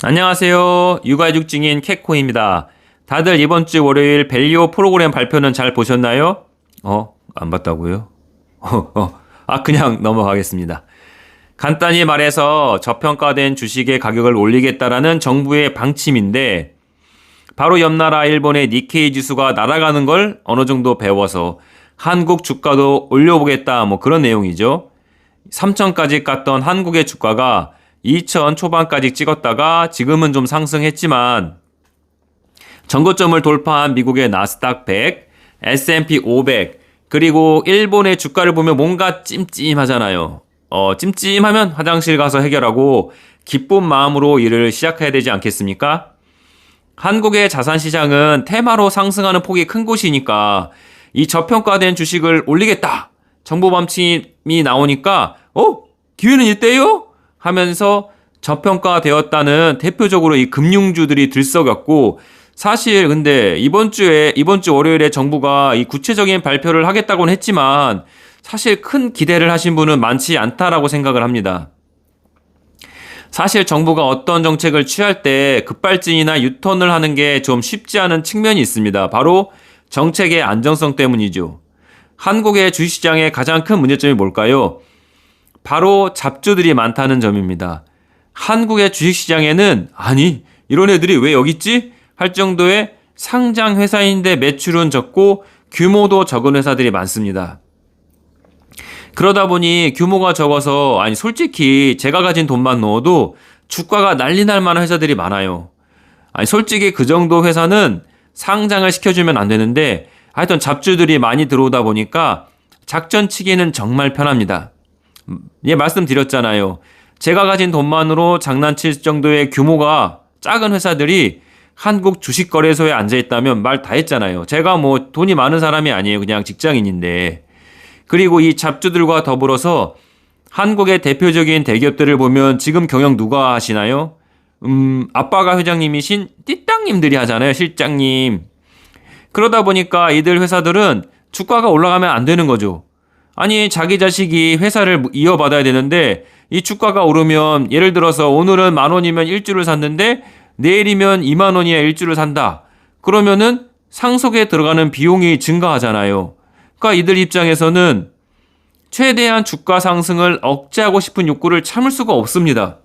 안녕하세요. 육아휴직 중인 캣코입니다. 다들 이번 주 월요일 밸리오 프로그램 발표는 잘 보셨나요? 안 봤다고요? 그냥 넘어가겠습니다. 간단히 말해서 저평가된 주식의 가격을 올리겠다라는 정부의 방침인데 바로 옆 나라 일본의 니케이 지수가 날아가는 걸 어느 정도 배워서 한국 주가도 올려보겠다 그런 내용이죠. 3천까지 깠던 한국의 주가가 2천 초반까지 찍었다가 지금은 좀 상승했지만 전고점을 돌파한 미국의 나스닥 100, S&P 500 그리고 일본의 주가를 보면 뭔가 찜찜하잖아요. 찜찜하면 화장실 가서 해결하고 기쁜 마음으로 일을 시작해야 되지 않겠습니까? 한국의 자산시장은 테마로 상승하는 폭이 큰 곳이니까 이 저평가된 주식을 올리겠다. 정부 방침이 나오니까 기회는 이때요? 하면서 저평가되었다는 대표적으로 이 금융주들이 들썩였고 사실 근데 이번 주 월요일에 정부가 이 구체적인 발표를 하겠다고는 했지만 사실 큰 기대를 하신 분은 많지 않다라고 생각을 합니다. 사실 정부가 어떤 정책을 취할 때 급발진이나 유턴을 하는 게 좀 쉽지 않은 측면이 있습니다. 바로 정책의 안정성 때문이죠. 한국의 주식시장의 가장 큰 문제점이 뭘까요? 바로 잡주들이 많다는 점입니다. 한국의 주식시장에는 이런 애들이 왜 여기 있지? 할 정도의 상장 회사인데 매출은 적고 규모도 적은 회사들이 많습니다. 그러다 보니 규모가 적어서 솔직히 제가 가진 돈만 넣어도 주가가 난리 날 만한 회사들이 많아요. 솔직히 그 정도 회사는 상장을 시켜주면 안 되는데 하여튼 잡주들이 많이 들어오다 보니까 작전 치기는 정말 편합니다. 말씀드렸잖아요. 제가 가진 돈만으로 장난칠 정도의 규모가 작은 회사들이 한국 주식거래소에 앉아있다면 말 다 했잖아요. 제가 돈이 많은 사람이 아니에요. 그냥 직장인인데. 그리고 이 잡주들과 더불어서 한국의 대표적인 대기업들을 보면 지금 경영 누가 하시나요? 아빠가 회장님이신 띠땅님들이 하잖아요. 실장님. 그러다 보니까 이들 회사들은 주가가 올라가면 안 되는 거죠. 자기 자식이 회사를 이어받아야 되는데 이 주가가 오르면 예를 들어서 오늘은 10,000원이면 일주를 샀는데 내일이면 20,000원이야 일주를 산다. 그러면은 상속에 들어가는 비용이 증가하잖아요. 그러니까 이들 입장에서는 최대한 주가 상승을 억제하고 싶은 욕구를 참을 수가 없습니다.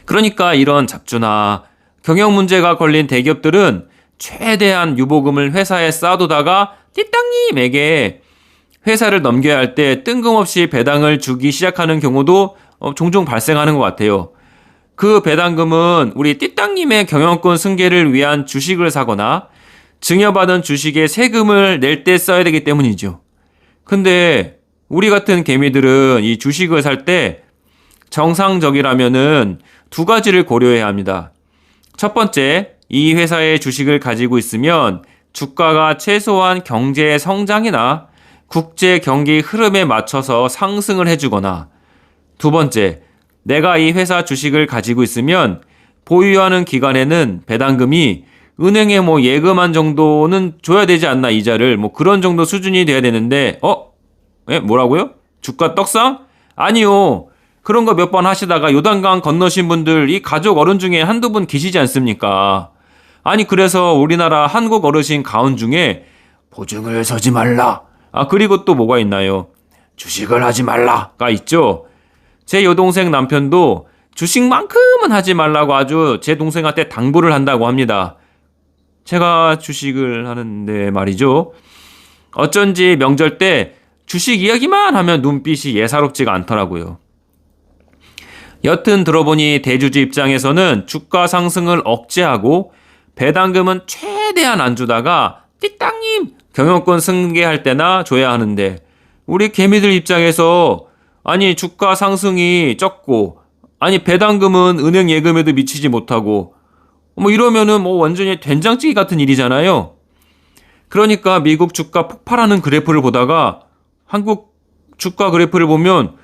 그러니까 이런 잡주나 경영 문제가 걸린 대기업들은 최대한 유보금을 회사에 쌓아두다가 띠땅님에게 회사를 넘겨야 할 때 뜬금없이 배당을 주기 시작하는 경우도 종종 발생하는 것 같아요. 그 배당금은 우리 띠땅님의 경영권 승계를 위한 주식을 사거나 증여받은 주식에 세금을 낼 때 써야 되기 때문이죠. 근데 우리 같은 개미들은 이 주식을 살 때 정상적이라면은 두 가지를 고려해야 합니다. 첫 번째, 이 회사의 주식을 가지고 있으면 주가가 최소한 경제의 성장이나 국제 경기 흐름에 맞춰서 상승을 해주거나 두 번째, 내가 이 회사 주식을 가지고 있으면 보유하는 기간에는 배당금이 은행에 예금한 정도는 줘야 되지 않나 이자를 그런 정도 수준이 돼야 되는데 뭐라고요? 주가 떡상? 아니요. 그런 거 몇 번 하시다가 요단강 건너신 분들 이 가족 어른 중에 한두 분 계시지 않습니까? 그래서 우리나라 한국 어르신 가운 중에 보증을 서지 말라. 그리고 또 뭐가 있나요? 주식을 하지 말라가 있죠. 제 여동생 남편도 주식만큼은 하지 말라고 아주 제 동생한테 당부를 한다고 합니다. 제가 주식을 하는데 말이죠. 어쩐지 명절 때 주식 이야기만 하면 눈빛이 예사롭지가 않더라고요. 여튼 들어보니 대주주 입장에서는 주가 상승을 억제하고 배당금은 최대한 안 주다가 띠땅님 경영권 승계할 때나 줘야 하는데 우리 개미들 입장에서 주가 상승이 적고 배당금은 은행 예금에도 미치지 못하고 이러면은 완전히 된장찌개 같은 일이잖아요. 그러니까 미국 주가 폭발하는 그래프를 보다가 한국 주가 그래프를 보면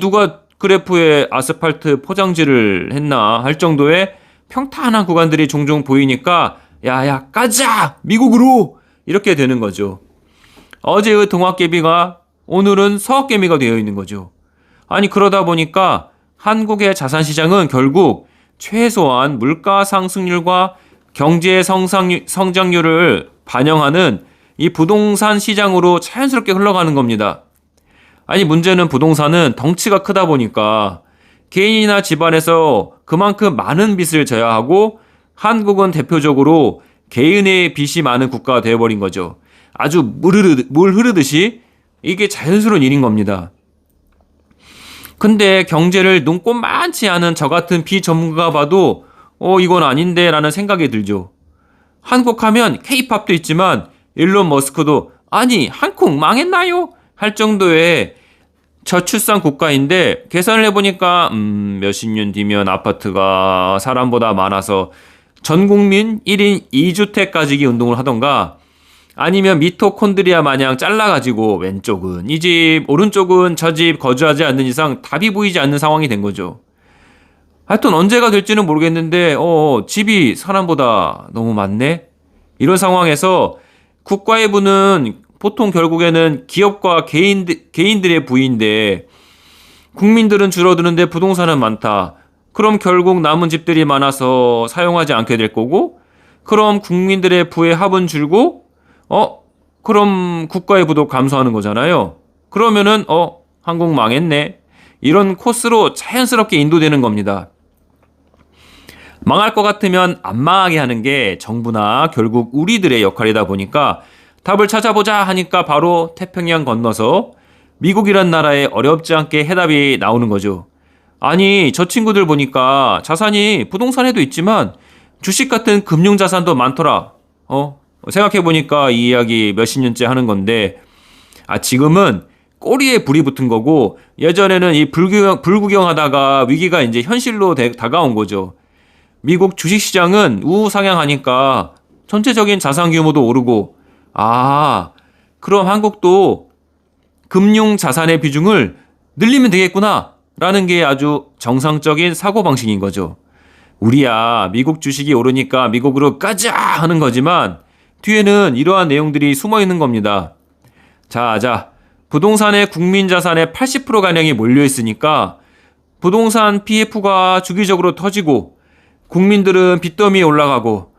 누가 그래프에 아스팔트 포장지를 했나 할 정도의 평탄한 구간들이 종종 보이니까 야야 가자 미국으로 이렇게 되는 거죠. 어제의 동학개미가 오늘은 서학개미가 되어 있는 거죠. 그러다 보니까 한국의 자산시장은 결국 최소한 물가 상승률과 경제 성장률을 반영하는 이 부동산 시장으로 자연스럽게 흘러가는 겁니다. 아니, 문제는 부동산은 덩치가 크다 보니까 개인이나 집안에서 그만큼 많은 빚을 져야 하고, 한국은 대표적으로 개인의 빚이 많은 국가가 되어버린 거죠. 아주 물 흐르듯이 이게 자연스러운 일인 겁니다. 근데 경제를 눈꼽만치 않은 저 같은 비전문가가 봐도 이건 아닌데 라는 생각이 들죠. 한국 하면 K-팝도 있지만 일론 머스크도 아니 한국 망했나요? 할 정도의 저출산 국가인데, 계산을 해보니까 몇십 년 뒤면 아파트가 사람보다 많아서 전 국민 1인 2주택 가지기 운동을 하던가, 아니면 미토콘드리아 마냥 잘라가지고 왼쪽은 이 집, 오른쪽은 저 집 거주하지 않는 이상 답이 보이지 않는 상황이 된 거죠. 하여튼 언제가 될지는 모르겠는데 집이 사람보다 너무 많네? 이런 상황에서 국가의 부는 보통 결국에는 기업과 개인들의 부인데, 국민들은 줄어드는데 부동산은 많다. 그럼 결국 남은 집들이 많아서 사용하지 않게 될 거고, 그럼 국민들의 부의 합은 줄고, 그럼 국가의 부도 감소하는 거잖아요. 그러면은 한국 망했네. 이런 코스로 자연스럽게 인도되는 겁니다. 망할 것 같으면 안 망하게 하는 게 정부나 결국 우리들의 역할이다 보니까, 답을 찾아보자 하니까 바로 태평양 건너서 미국이란 나라에 어렵지 않게 해답이 나오는 거죠. 아니, 저 친구들 보니까 자산이 부동산에도 있지만 주식 같은 금융자산도 많더라. 생각해보니까 이 이야기 몇십 년째 하는 건데, 지금은 꼬리에 불이 붙은 거고, 예전에는 이 불구경하다가 위기가 이제 현실로 다가온 거죠. 미국 주식시장은 우상향하니까 전체적인 자산 규모도 오르고, 그럼 한국도 금융 자산의 비중을 늘리면 되겠구나 라는 게 아주 정상적인 사고방식인 거죠. 우리야 미국 주식이 오르니까 미국으로 가자 하는 거지만 뒤에는 이러한 내용들이 숨어 있는 겁니다. 자, 부동산의 국민 자산의 80%가량이 몰려 있으니까 부동산 PF가 주기적으로 터지고, 국민들은 빚더미에 올라가고,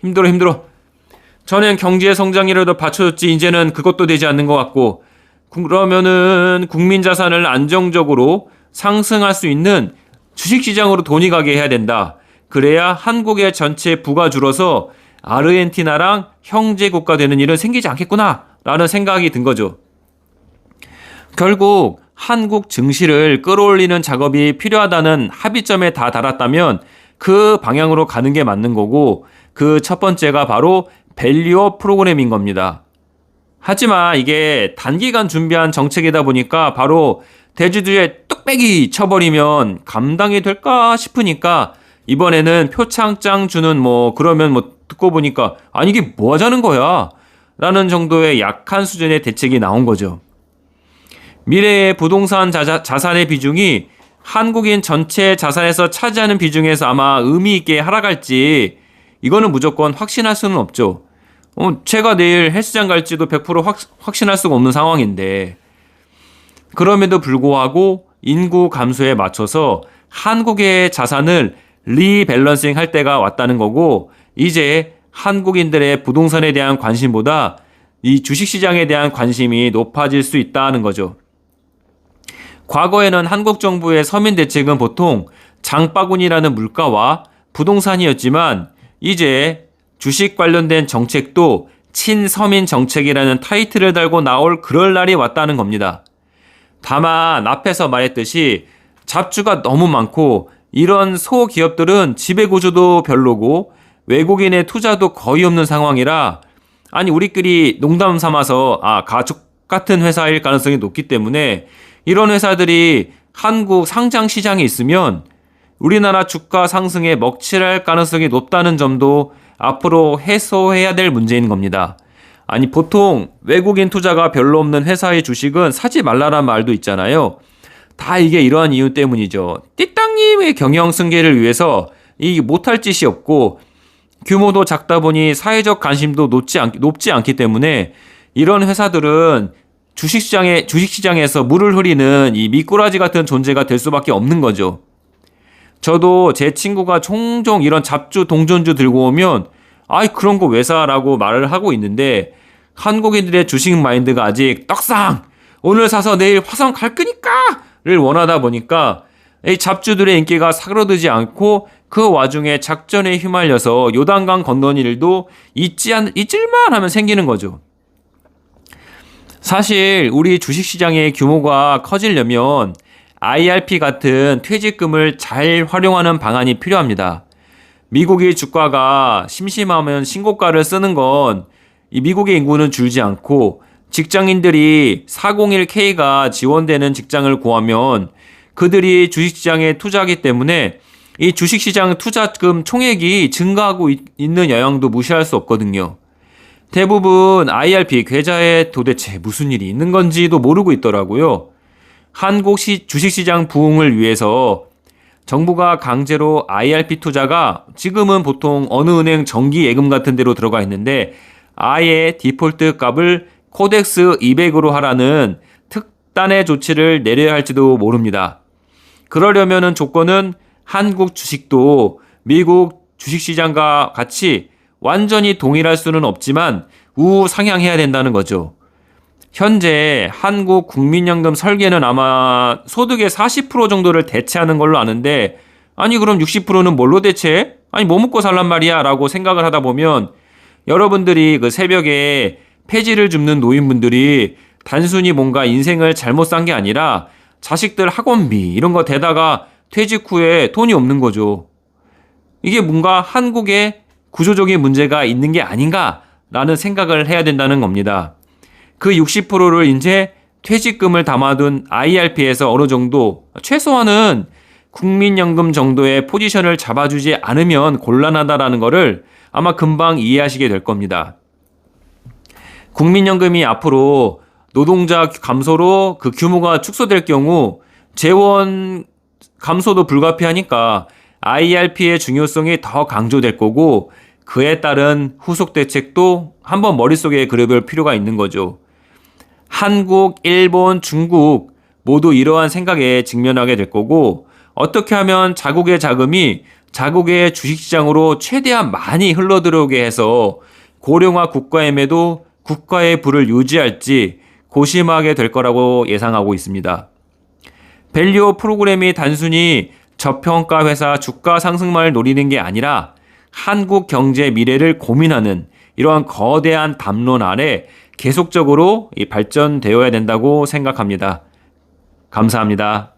힘들어. 전엔 경제 성장이라도 받쳐줬지 이제는 그것도 되지 않는 것 같고, 그러면은 국민 자산을 안정적으로 상승할 수 있는 주식시장으로 돈이 가게 해야 된다. 그래야 한국의 전체 부가 줄어서 아르헨티나랑 형제 국가 되는 일은 생기지 않겠구나 라는 생각이 든 거죠. 결국 한국 증시를 끌어올리는 작업이 필요하다는 합의점에 다 달았다면 그 방향으로 가는 게 맞는 거고, 그 첫 번째가 바로 밸류업 프로그램인 겁니다. 하지만 이게 단기간 준비한 정책이다 보니까 바로 대주주에 뚝배기 쳐버리면 감당이 될까 싶으니까, 이번에는 표창장 주는 그러면 듣고 보니까 이게 뭐 하자는 거야 라는 정도의 약한 수준의 대책이 나온 거죠. 미래의 부동산 자산의 비중이 한국인 전체 자산에서 차지하는 비중에서 아마 의미 있게 하락할지, 이거는 무조건 확신할 수는 없죠. 제가 내일 헬스장 갈지도 100% 확신할 수가 없는 상황인데, 그럼에도 불구하고 인구 감소에 맞춰서 한국의 자산을 리밸런싱 할 때가 왔다는 거고, 이제 한국인들의 부동산에 대한 관심보다 이 주식시장에 대한 관심이 높아질 수 있다는 거죠. 과거에는 한국 정부의 서민 대책은 보통 장바구니라는 물가와 부동산이었지만, 이제 주식 관련된 정책도 친서민 정책이라는 타이틀을 달고 나올 그럴 날이 왔다는 겁니다. 다만 앞에서 말했듯이 잡주가 너무 많고, 이런 소기업들은 지배구조도 별로고 외국인의 투자도 거의 없는 상황이라, 우리끼리 농담 삼아서 가족 같은 회사일 가능성이 높기 때문에 이런 회사들이 한국 상장 시장에 있으면 우리나라 주가 상승에 먹칠할 가능성이 높다는 점도 앞으로 해소해야 될 문제인 겁니다. 보통 외국인 투자가 별로 없는 회사의 주식은 사지 말라란 말도 있잖아요. 다 이게 이러한 이유 때문이죠. 띠땅님의 경영 승계를 위해서 이 못할 짓이 없고, 규모도 작다 보니 사회적 관심도 높지 않기 때문에 이런 회사들은 주식시장에서 물을 흐리는 이 미꾸라지 같은 존재가 될 수밖에 없는 거죠. 저도 제 친구가 종종 이런 잡주, 동전주 들고 오면 아이 그런 거 왜 사라고 말을 하고 있는데 한국인들의 주식 마인드가 아직 떡상! 오늘 사서 내일 화성 갈 거니까! 를 원하다 보니까 이 잡주들의 인기가 사그러들지 않고 그 와중에 작전에 휘말려서 요단강 건너는 일도 잊을만 하면 생기는 거죠. 사실 우리 주식시장의 규모가 커지려면 IRP 같은 퇴직금을 잘 활용하는 방안이 필요합니다. 미국의 주가가 심심하면 신고가를 쓰는 건 이 미국의 인구는 줄지 않고 직장인들이 401K가 지원되는 직장을 구하면 그들이 주식시장에 투자하기 때문에 이 주식시장 투자금 총액이 증가하고 있는 영향도 무시할 수 없거든요. 대부분 IRP 계좌에 도대체 무슨 일이 있는 건지도 모르고 있더라고요. 한국 주식시장 부흥을 위해서 정부가 강제로 IRP 투자가 지금은 보통 어느 은행 정기 예금 같은 데로 들어가 있는데 아예 디폴트 값을 코덱스 200으로 하라는 특단의 조치를 내려야 할지도 모릅니다. 그러려면 조건은 한국 주식도 미국 주식시장과 같이 완전히 동일할 수는 없지만 우상향해야 된다는 거죠. 현재 한국 국민연금 설계는 아마 소득의 40% 정도를 대체하는 걸로 아는데 아니 그럼 60%는 뭘로 대체해? 아니 뭐 먹고 살란 말이야 라고 생각을 하다 보면 여러분들이 그 새벽에 폐지를 줍는 노인분들이 단순히 뭔가 인생을 잘못 산 게 아니라 자식들 학원비 이런 거 대다가 퇴직 후에 돈이 없는 거죠. 이게 뭔가 한국에 구조적인 문제가 있는 게 아닌가라는 생각을 해야 된다는 겁니다. 그 60%를 이제 퇴직금을 담아둔 IRP에서 어느 정도 최소한은 국민연금 정도의 포지션을 잡아주지 않으면 곤란하다라는 거를 아마 금방 이해하시게 될 겁니다. 국민연금이 앞으로 노동자 감소로 그 규모가 축소될 경우 재원 감소도 불가피하니까 IRP의 중요성이 더 강조될 거고 그에 따른 후속 대책도 한번 머릿속에 그려볼 필요가 있는 거죠. 한국, 일본, 중국 모두 이러한 생각에 직면하게 될 거고 어떻게 하면 자국의 자금이 자국의 주식시장으로 최대한 많이 흘러들어오게 해서 고령화 국가임에도 국가의 부를 유지할지 고심하게 될 거라고 예상하고 있습니다. 밸류업 프로그램이 단순히 저평가 회사 주가 상승만을 노리는 게 아니라 한국 경제 미래를 고민하는 이러한 거대한 담론 아래 계속적으로 발전되어야 된다고 생각합니다. 감사합니다.